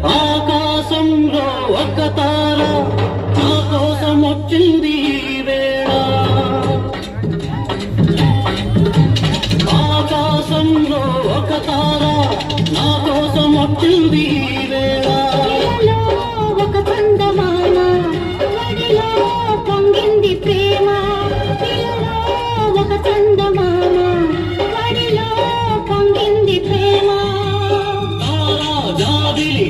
ఆకాశంలో ఒక తార నా కోసం వచ్చింది ఈ వేళ. ఆకాశంలో ఒక తార నా కోసం వచ్చింది ఈ వేళ. ఒక చందమామ వడిలో పొంగింది ప్రేమ. ఒక చందమామ వడిలో పొంగింది ప్రేమ. తారా జాబిలి